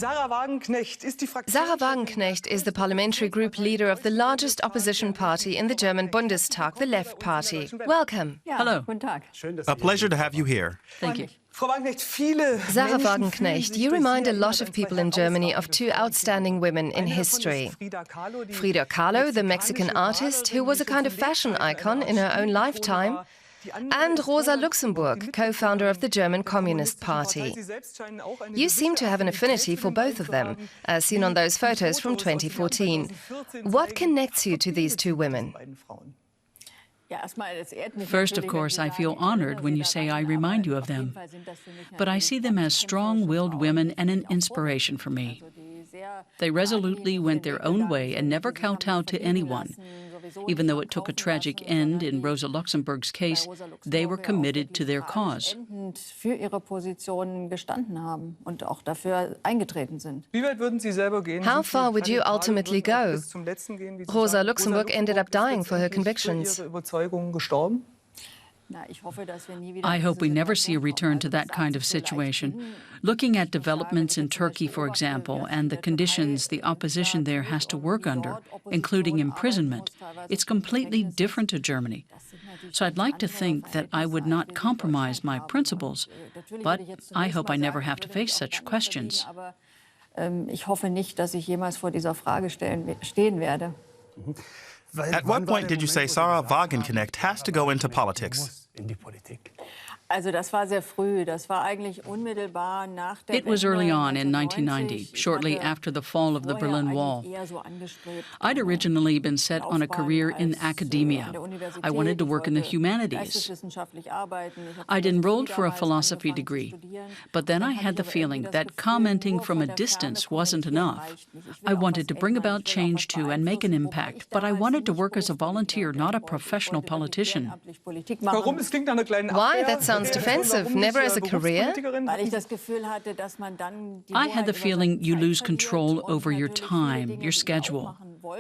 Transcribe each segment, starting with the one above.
Sahra Wagenknecht is the parliamentary group leader of the largest opposition party in the German Bundestag, the Left Party. Welcome. Hello. A pleasure to have you here. Thank you. Sahra Wagenknecht, you remind a lot of people in Germany of two outstanding women in history. Frida Kahlo, the Mexican artist, who was a kind of fashion icon in her own lifetime, and Rosa Luxemburg, co-founder of the German Communist Party. You seem to have an affinity for both of them, as seen on those photos from 2014. What connects you to these two women? First, of course, I feel honored when you say I remind you of them. But I see them as strong-willed women and an inspiration for me. They resolutely went their own way and never kowtowed to anyone. Even though it took a tragic end in Rosa Luxemburg's case, they were committed to their cause. How far would you ultimately go? Rosa Luxemburg ended up dying for her convictions. I hope we never see a return to that kind of situation. Looking at developments in Turkey, for example, and the conditions the opposition there has to work under, including imprisonment, it's completely different to Germany. So I'd like to think that I would not compromise my principles, but I hope I never have to face such questions. Ich hoffe nicht, dass ich jemals vor dieser Frage stehen werde. At what point did you say Sahra Wagenknecht has to go into politics? Also das war sehr früh. Das war eigentlich unmittelbar nach der It was early on in 1990, shortly after the fall of the Berlin Wall. I'd originally been set on a career in academia. I wanted to work in the humanities. I'd enrolled for a philosophy degree, but then I had the feeling that commenting from a distance wasn't enough. I wanted to bring about change too and make an impact, but I wanted to work as a volunteer, not a professional politician. Why? That sounds defensive. Never as a career? I had the feeling you lose control over your time, your schedule.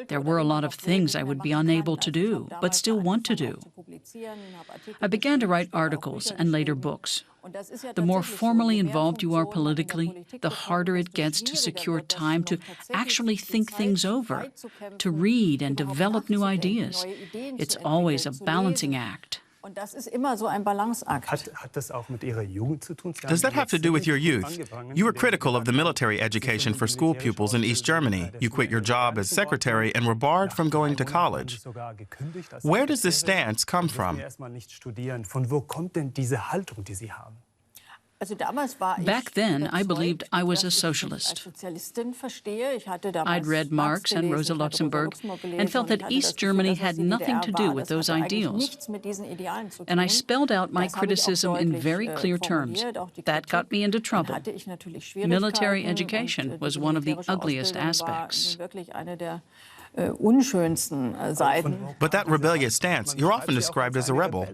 There were a lot of things I would be unable to do, but still want to do. I began to write articles and later books. The more formally involved you are politically, the harder it gets to secure time to actually think things over, to read and develop new ideas. It's always a balancing act. Does that have to do with your youth? You were critical of the military education for school pupils in East Germany. You quit your job as secretary and were barred from going to college. Where does this stance come from? Back then, I believed I was a socialist. I'd read Marx and Rosa Luxemburg and felt that East Germany had nothing to do with those ideals. And I spelled out my criticism in very clear terms. That got me into trouble. Military education was one of the ugliest aspects. But that rebellious stance, you're often described as a rebel.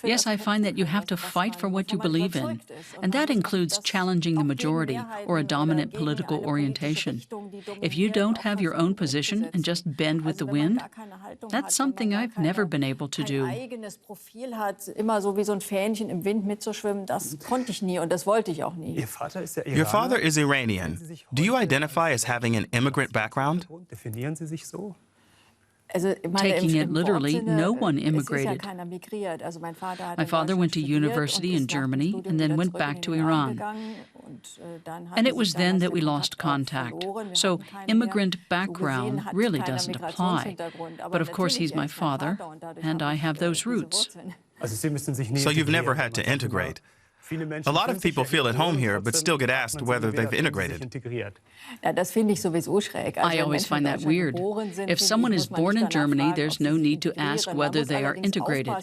Yes, I find that you have to fight for what you believe in, and that includes challenging the majority or a dominant political orientation. If you don't have your own position and just bend with the wind, that's something I've never been able to do. Your father is Iranian. Do you identify as having an immigrant background? Taking it literally, no one immigrated. My father went to university in Germany and then went back to Iran. And it was then that we lost contact. So immigrant background really doesn't apply. But of course he's my father, and I have those roots. So you've never had to integrate. A lot of people feel at home here, but still get asked whether they've integrated. I always find that weird. If someone is born in Germany, there's no need to ask whether they are integrated.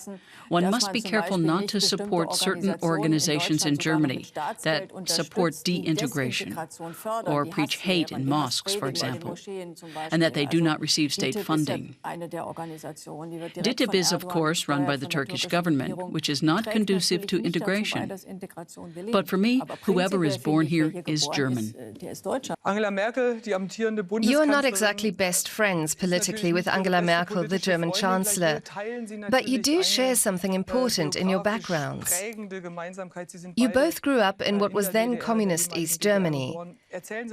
One must be careful not to support certain organizations in Germany that support de-integration or preach hate in mosques, for example, and that they do not receive state funding. DİTİB is, of course, run by the Turkish government, which is not conducive to integration. But for me, whoever is born here is German. You are not exactly best friends politically with Angela Merkel, the German Chancellor, but you do share something important in your backgrounds. You both grew up in what was then communist East Germany.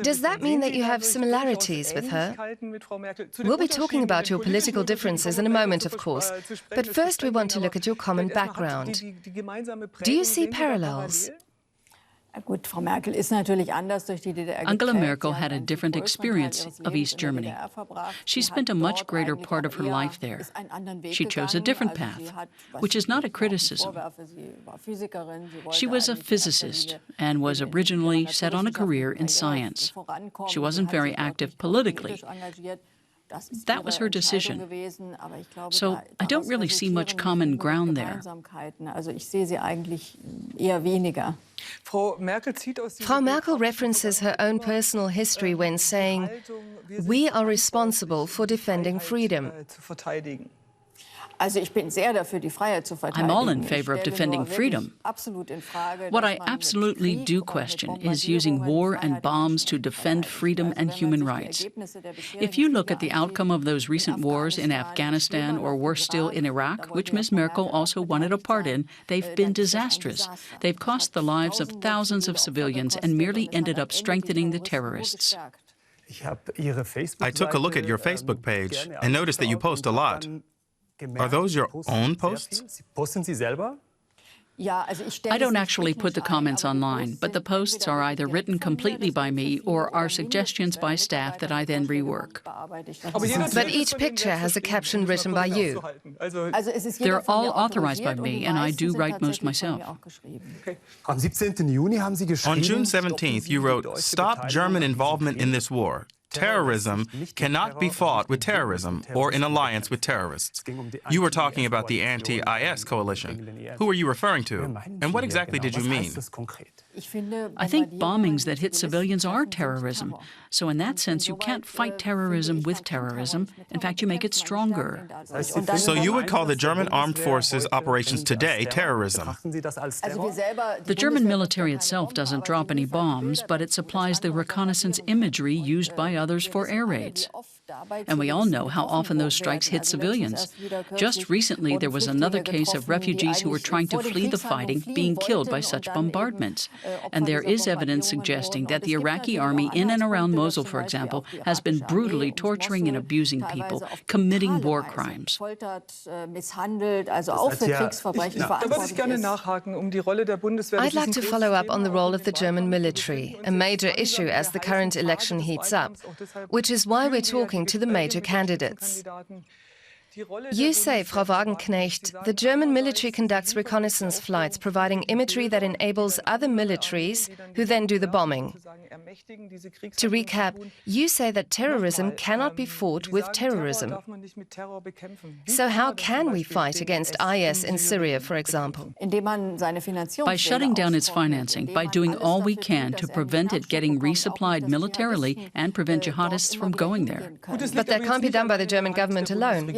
Does that mean that you have similarities with her? We'll be talking about your political differences in a moment, of course, but first we want to look at your common background. Do you see parallels? Angela Merkel had a different experience of East Germany. She spent a much greater part of her life there. She chose a different path, which is not a criticism. She was a physicist and was originally set on a career in science. She wasn't very active politically. That was her decision. So I don't really see much common ground there. Frau Merkel references her own personal history when saying, "We are responsible for defending freedom." I'm all in favor of defending freedom. What I absolutely do question is using war and bombs to defend freedom and human rights. If you look at the outcome of those recent wars in Afghanistan, or worse still in Iraq, which Ms. Merkel also wanted a part in, they've been disastrous. They've cost the lives of thousands of civilians and merely ended up strengthening the terrorists. I took a look at your Facebook page and noticed that you post a lot. Are those your own posts? I don't actually put the comments online, but the posts are either written completely by me or are suggestions by staff that I then rework. But each picture has a caption written by you. They're all authorized by me, and I do write most myself. On June 17th, you wrote, "Stop German involvement in this war. Terrorism cannot be fought with terrorism or in alliance with terrorists." You were talking about the anti-IS coalition. Who were you referring to? And what exactly did you mean? I think bombings that hit civilians are terrorism. So in that sense, you can't fight terrorism with terrorism. In fact, you make it stronger. So you would call the German armed forces operations today terrorism? The German military itself doesn't drop any bombs, but it supplies the reconnaissance imagery used by others for air raids. And we all know how often those strikes hit civilians. Just recently, there was another case of refugees who were trying to flee the fighting being killed by such bombardments. And there is evidence suggesting that the Iraqi army in and around Mosul, for example, has been brutally torturing and abusing people, committing war crimes. I'd like to follow up on the role of the German military, a major issue as the current election heats up, which is why we're talking to the major candidates. You say, Frau Wagenknecht, the German military conducts reconnaissance flights, providing imagery that enables other militaries who then do the bombing. To recap, you say that terrorism cannot be fought with terrorism. So how can we fight against IS in Syria, for example? By shutting down its financing, by doing all we can to prevent it getting resupplied militarily and prevent jihadists from going there. But that can't be done by the German government alone.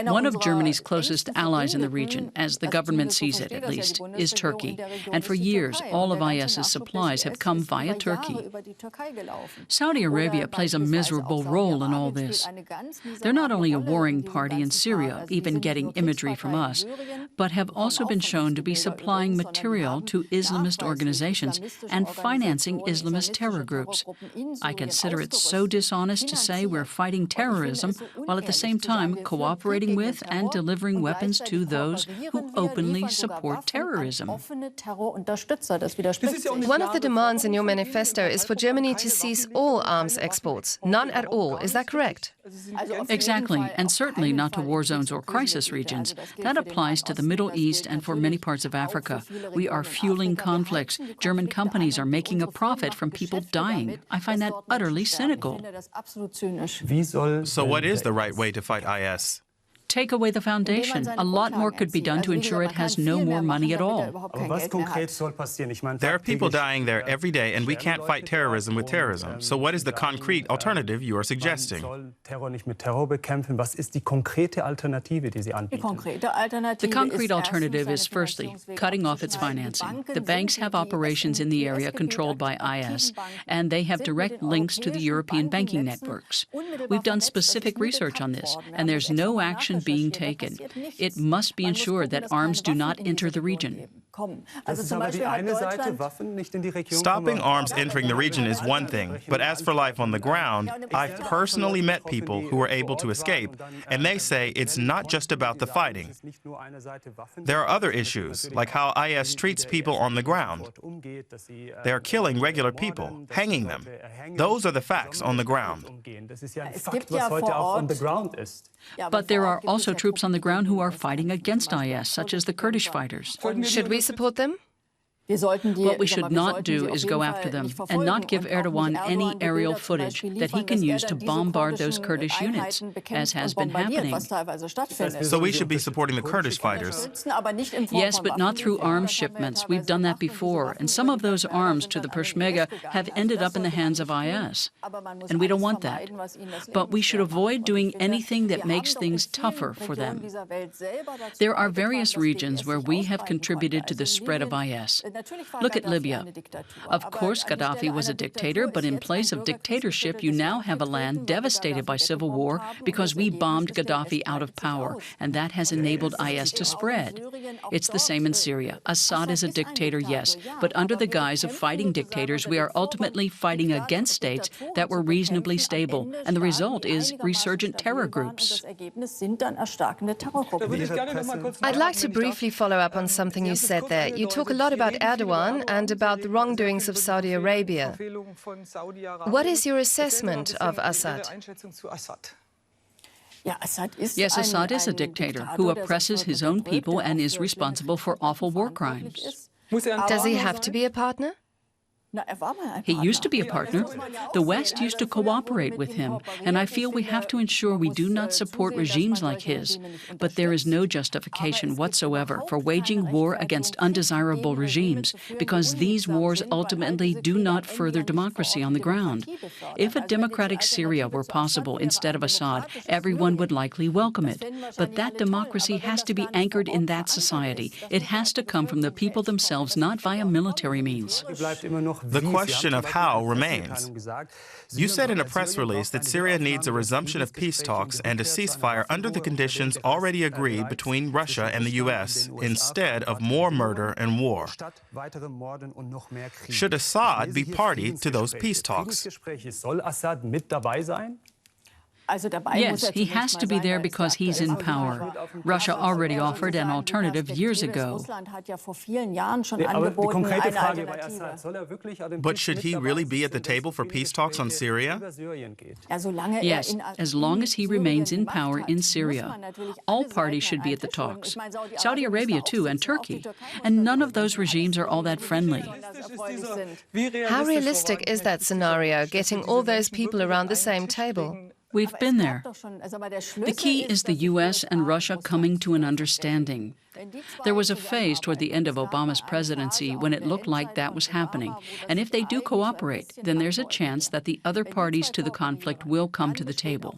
One of Germany's closest allies in the region, as the government sees it at least, is Turkey. And for years, all of IS's supplies have come via Turkey. Saudi Arabia plays a miserable role in all this. They're not only a warring party in Syria, even getting imagery from us, but have also been shown to be supplying material to Islamist organizations and financing Islamist terror groups. I consider it so dishonest to say we're fighting terrorism while at the same time cooperating with and delivering weapons to those who openly support terrorism. One of the demands in your manifesto is for Germany to cease all arms exports. None at all. Is that correct? Exactly, and certainly not to war zones or crisis regions. That applies to the Middle East and for many parts of Africa. We are fueling conflicts. German companies are making a profit from people dying. I find that utterly cynical. So what is the right way to fight IS? Take away the foundation. A lot more could be done to ensure it has no more money at all. There are people dying there every day, and we can't fight terrorism with terrorism. So what is the concrete alternative you are suggesting? The concrete alternative is, firstly, cutting off its financing. The banks have operations in the area controlled by IS, and they have direct links to the European banking networks. We've done specific research on this, and there's no action being taken. It must be ensured that arms do not enter the region. Stopping arms entering the region is one thing, but as for life on the ground, I've personally met people who were able to escape, and they say it's not just about the fighting. There are other issues, like how IS treats people on the ground. They are killing regular people, hanging them. Those are the facts on the ground. But there are also troops on the ground who are fighting against IS, such as the Kurdish fighters. Should we support them? What we should not do is go after them and not give Erdogan any aerial footage that he can use to bombard those Kurdish units, as has been happening. So we should be supporting the Kurdish fighters. Yes, but not through arms shipments. We've done that before, and some of those arms to the Peshmerga have ended up in the hands of IS, and we don't want that. But we should avoid doing anything that makes things tougher for them. There are various regions where we have contributed to the spread of IS. Look at Libya. Of course, Gaddafi was a dictator, but in place of dictatorship, you now have a land devastated by civil war because we bombed Gaddafi out of power, and that has enabled IS to spread. It's the same in Syria. Assad is a dictator, yes, but under the guise of fighting dictators, we are ultimately fighting against states that were reasonably stable, and the result is resurgent terror groups. I'd like to briefly follow up on something you said there. You talk a lot about Erdogan and about the wrongdoings of Saudi Arabia. What is your assessment of Assad? Yes, Assad is a dictator who oppresses his own people and is responsible for awful war crimes. Does he have to be a partner? He used to be a partner. The West used to cooperate with him, and I feel we have to ensure we do not support regimes like his. But there is no justification whatsoever for waging war against undesirable regimes, because these wars ultimately do not further democracy on the ground. If a democratic Syria were possible instead of Assad, everyone would likely welcome it. But that democracy has to be anchored in that society. It has to come from the people themselves, not via military means. The question of how remains. You said in a press release that Syria needs a resumption of peace talks and a ceasefire under the conditions already agreed between Russia and the U.S., instead of more murder and war. Should Assad be party to those peace talks? Yes, he has to be there because he's in power. Russia already offered an alternative years ago. But should he really be at the table for peace talks on Syria? Yes, as long as he remains in power in Syria. All parties should be at the talks. Saudi Arabia, too, and Turkey. And none of those regimes are all that friendly. How realistic is that scenario, getting all those people around the same table? We've been there. The key is the U.S. and Russia coming to an understanding. There was a phase toward the end of Obama's presidency when it looked like that was happening. And if they do cooperate, then there's a chance that the other parties to the conflict will come to the table.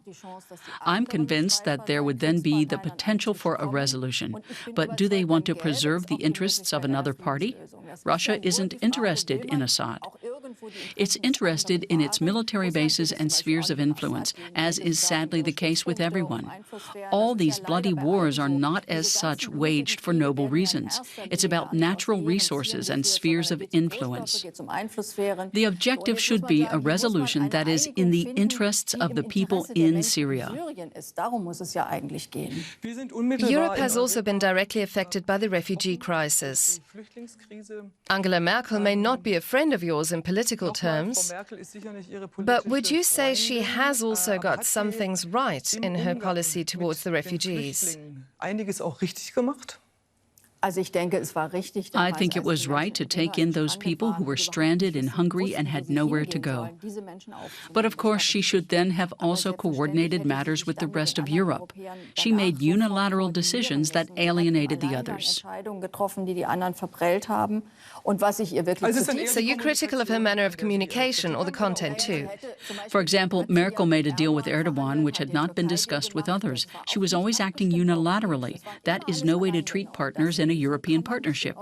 I'm convinced that there would then be the potential for a resolution. But do they want to preserve the interests of another party? Russia isn't interested in Assad. It's interested in its military bases and spheres of influence, as is sadly the case with everyone. All these bloody wars are not as such waged for noble reasons. It's about natural resources and spheres of influence. The objective should be a resolution that is in the interests of the people in Syria. Europe has also been directly affected by the refugee crisis. Angela Merkel may not be a friend of yours in political terms, but would you say she has also got some things right in her policy towards the refugees? I think it was right to take in those people who were stranded in Hungary and had nowhere to go. But of course, she should then have also coordinated matters with the rest of Europe. She made unilateral decisions that alienated the others. So you're critical of her manner of communication or the content too? For example, Merkel made a deal with Erdogan which had not been discussed with others. She was always acting unilaterally. That is no way to treat partners in a European partnership.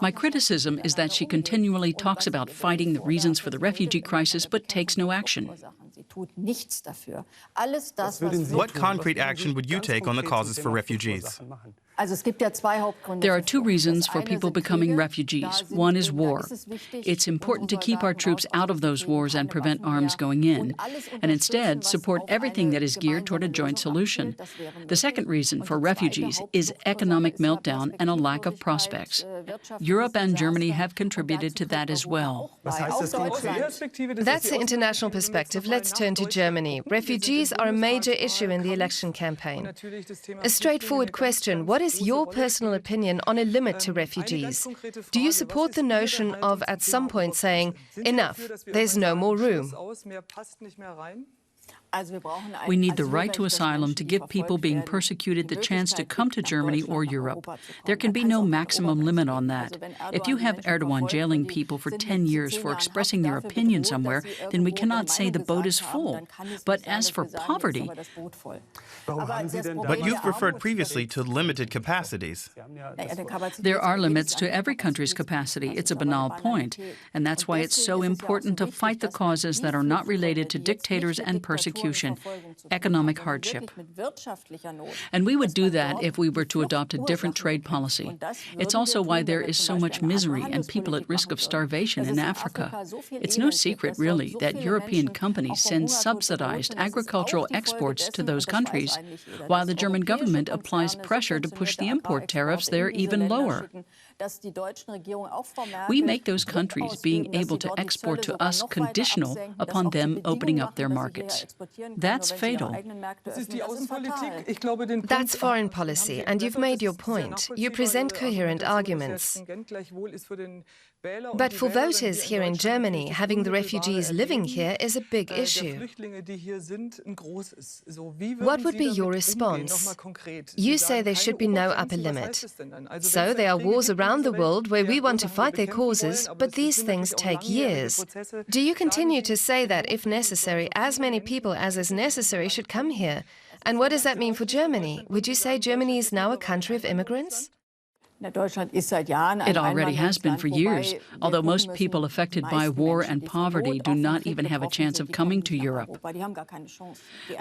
My criticism is that she continually talks about fighting the reasons for the refugee crisis but takes no action. What concrete action would you take on the causes for refugees? There are two reasons for people becoming refugees. One is war. It's important to keep our troops out of those wars and prevent arms going in, and instead support everything that is geared toward a joint solution. The second reason for refugees is economic meltdown and a lack of prospects. Europe and Germany have contributed to that as well. That's the international perspective. Let's turn to Germany. Refugees are a major issue in the election campaign. A straightforward question: what is your personal opinion on a limit to refugees? Do you support the notion of at some point saying, enough, there's no more room? We need the right to asylum to give people being persecuted the chance to come to Germany or Europe. There can be no maximum limit on that. If you have Erdogan jailing people for 10 years for expressing their opinion somewhere, then we cannot say the boat is full. But as for poverty... But you've referred previously to limited capacities. There are limits to every country's capacity. It's a banal point. And that's why it's so important to fight the causes that are not related to dictators and persecution, economic hardship. And we would do that if we were to adopt a different trade policy. It's also why there is so much misery and people at risk of starvation in Africa. It's no secret, really, that European companies send subsidized agricultural exports to those countries, while the German government applies pressure to push the import tariffs there even lower. We make those countries being able to export to us conditional upon them opening up their markets. That's fatal. That's foreign policy, and you've made your point. You present coherent arguments. But for voters here in Germany, having the refugees living here is a big issue. What would be your response? You say there should be no upper limit. So there are wars around the world where we want to fight their causes, but these things take years. Do you continue to say that, if necessary, as many people as is necessary should come here? And what does that mean for Germany? Would you say Germany is now a country of immigrants? It already has been for years, although most people affected by war and poverty do not even have a chance of coming to Europe.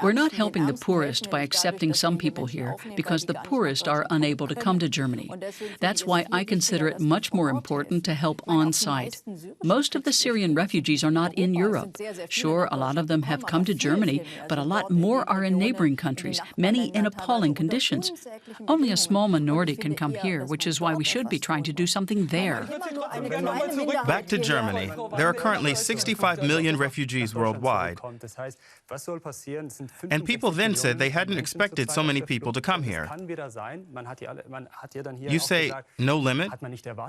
We're not helping the poorest by accepting some people here, because the poorest are unable to come to Germany. That's why I consider it much more important to help on-site. Most of the Syrian refugees are not in Europe. Sure, a lot of them have come to Germany, but a lot more are in neighboring countries, many in appalling conditions. Only a small minority can come here, which is why we should be trying to do something there. Back to Germany. There are currently 65 million refugees worldwide. And people then said they hadn't expected so many people to come here. You say no limit,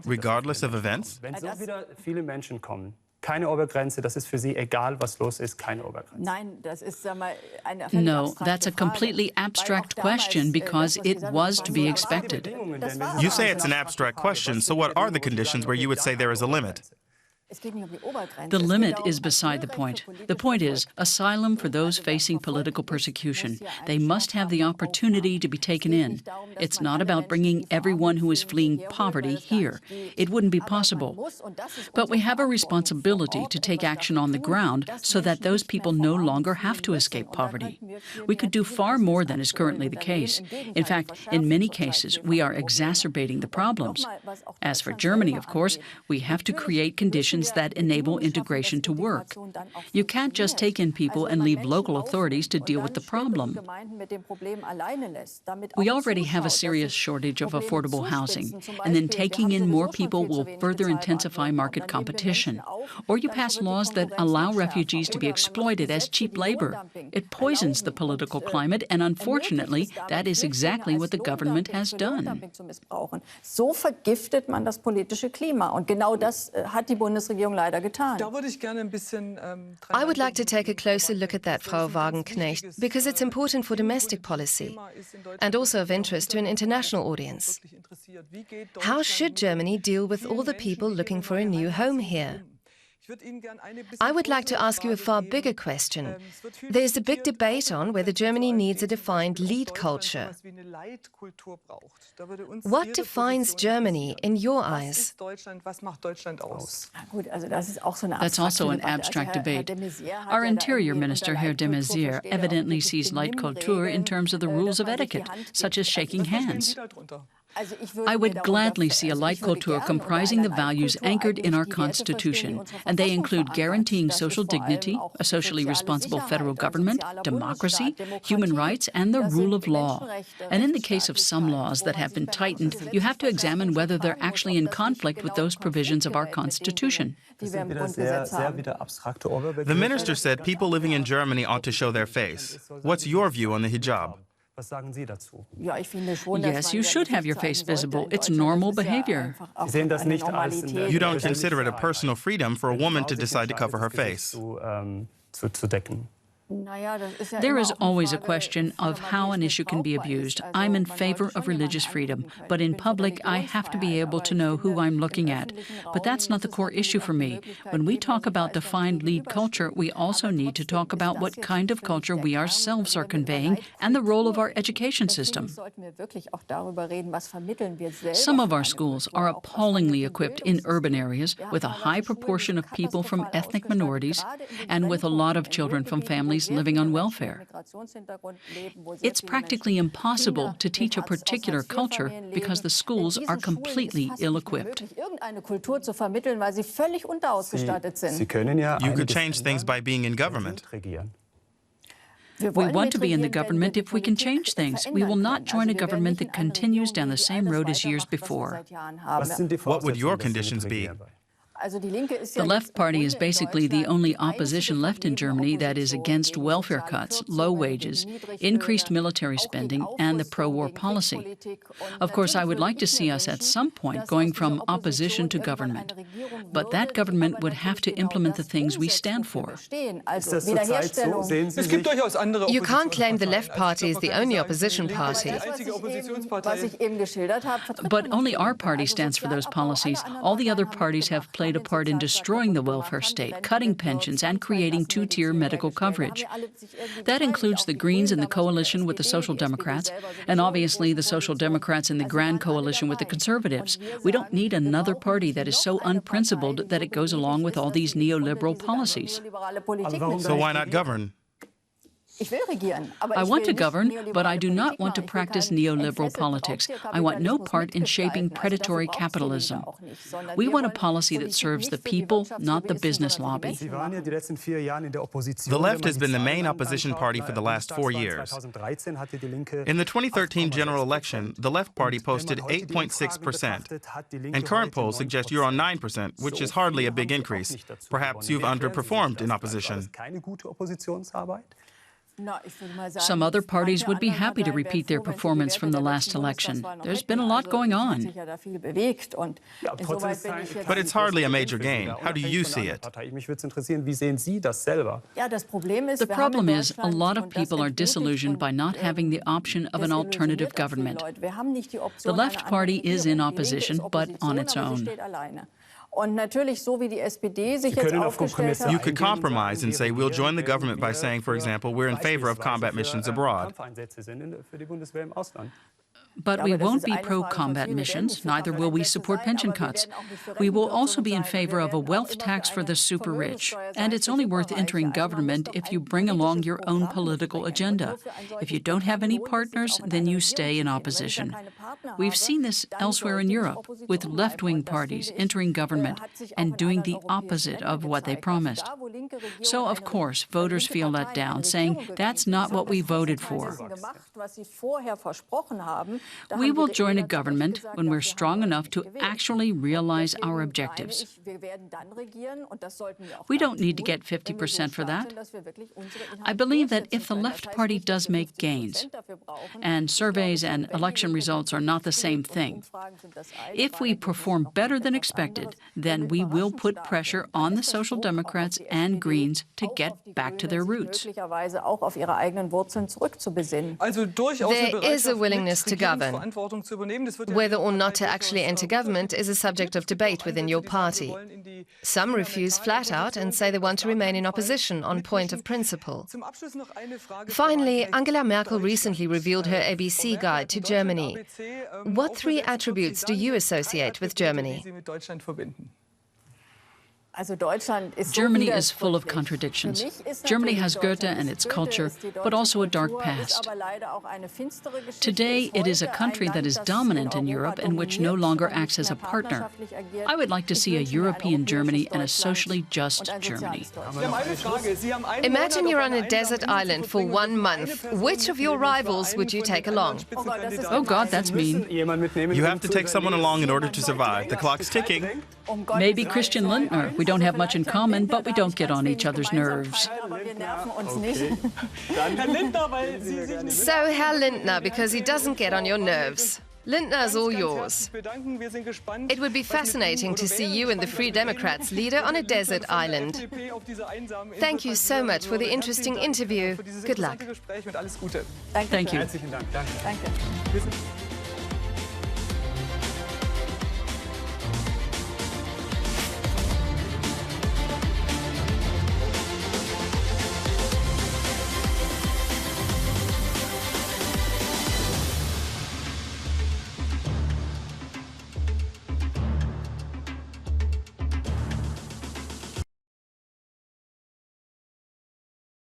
regardless of events? Keine Obergrenze, das ist für Sie egal, was los ist, keine Obergrenze. No, that's a completely abstract question because it was to be expected. You say it's an abstract question, so what are the conditions where you would say there is a limit? The limit is beside the point. The point is asylum for those facing political persecution. They must have the opportunity to be taken in. It's not about bringing everyone who is fleeing poverty here. It wouldn't be possible. But we have a responsibility to take action on the ground so that those people no longer have to escape poverty. We could do far more than is currently the case. In fact, in many cases, we are exacerbating the problems. As for Germany, of course, we have to create conditions means that enable integration to work. You can't just take in people and leave local authorities to deal with the problem. We already have a serious shortage of affordable housing, and then taking in more people will further intensify market competition. Or you pass laws that allow refugees to be exploited as cheap labor. It poisons the political climate, and unfortunately, that is exactly what the government has done. So vergiftet man das politische Klima. Und genau das hat die Bundesregierung leider getan. I would like to take a closer look at that, Frau Wagenknecht, because it's important for domestic policy and also of interest to an international audience. How should Germany deal with all the people looking for a new home here? I would like to ask you a far bigger question. There's a big debate on whether Germany needs a defined lead culture. What defines Germany in your eyes? That's also an abstract debate. Our Interior Minister, Herr de Maizière, evidently sees light culture in terms of the rules of etiquette, such as shaking hands. I would gladly see a light culture comprising the values anchored in our Constitution, and they include guaranteeing social dignity, a socially responsible federal government, democracy, human rights, and the rule of law. And in the case of some laws that have been tightened, you have to examine whether they're actually in conflict with those provisions of our Constitution. The minister said people living in Germany ought to show their face. What's your view on the hijab? Yes, you should have your face visible. It's normal behavior. You don't consider it a personal freedom for a woman to decide to cover her face? There is always a question of how an issue can be abused. I'm in favor of religious freedom, but in public I have to be able to know who I'm looking at. But that's not the core issue for me. When we talk about defined lead culture, we also need to talk about what kind of culture we ourselves are conveying and the role of our education system. Some of our schools are appallingly equipped in urban areas with a high proportion of people from ethnic minorities and with a lot of children from families living on welfare. It's practically impossible to teach a particular culture because the schools are completely ill-equipped. You could change things by being in government. We want to be in the government if we can change things. We will not join a government that continues down the same road as years before. What would your conditions be? The Left Party is basically the only opposition left in Germany that is against welfare cuts, low wages, increased military spending, and the pro-war policy. Of course, I would like to see us at some point going from opposition to government. But that government would have to implement the things we stand for. You can't claim the Left Party is the only opposition party. But only our party stands for those policies. All the other parties have played a part in destroying the welfare state, cutting pensions, and creating two-tier medical coverage. That includes the Greens in the coalition with the Social Democrats, and obviously the Social Democrats in the Grand Coalition with the Conservatives. We don't need another party that is so unprincipled that it goes along with all these neoliberal policies. So why not govern? I want to govern, but I do not want to practice neoliberal politics. I want no part in shaping predatory capitalism. We want a policy that serves the people, not the business lobby. The left has been the main opposition party for the last 4 years. In the 2013 general election, the Left Party posted 8.6%, and current polls suggest you're on 9%, which is hardly a big increase. Perhaps you've underperformed in opposition. Some other parties would be happy to repeat their performance from the last election. There's been a lot going on. But it's hardly a major gain. How do you see it? The problem is, a lot of people are disillusioned by not having the option of an alternative government. The Left Party is in opposition, but on its own. You could compromise and say we'll join the government by saying, for example, we're in favor of combat missions abroad. But we won't be pro-combat missions, neither will we support pension cuts. We will also be in favor of a wealth tax for the super rich. And it's only worth entering government if you bring along your own political agenda. If you don't have any partners, then you stay in opposition. We've seen this elsewhere in Europe, with left-wing parties entering government and doing the opposite of what they promised. So, of course, voters feel let down, saying that's not what we voted for. We will join a government when we're strong enough to actually realize our objectives. We don't need to get 50% for that. I believe that if the left party does make gains, and surveys and election results are not the same thing, if we perform better than expected, then we will put pressure on the Social Democrats and Greens to get back to their roots. There is a willingness to govern. Whether or not to actually enter government is a subject of debate within your party. Some refuse flat out and say they want to remain in opposition on point of principle. Finally, Angela Merkel recently revealed her ABC guide to Germany. What three attributes do you associate with Germany? Germany is full of contradictions. Germany has Goethe and its culture, but also a dark past. Today, it is a country that is dominant in Europe and which no longer acts as a partner. I would like to see a European Germany and a socially just Germany. Imagine you're on a desert island for 1 month. Which of your rivals would you take along? Oh God, that's mean. You have to take someone along in order to survive. The clock's ticking. Maybe Christian Lindner. We don't have much in common, but we don't get on each other's nerves. So Herr Lindner, because he doesn't get on your nerves. Lindner's all yours. It would be fascinating to see you and the Free Democrats leader on a desert island. Thank you so much for the interesting interview. Good luck. Thank you. Danke.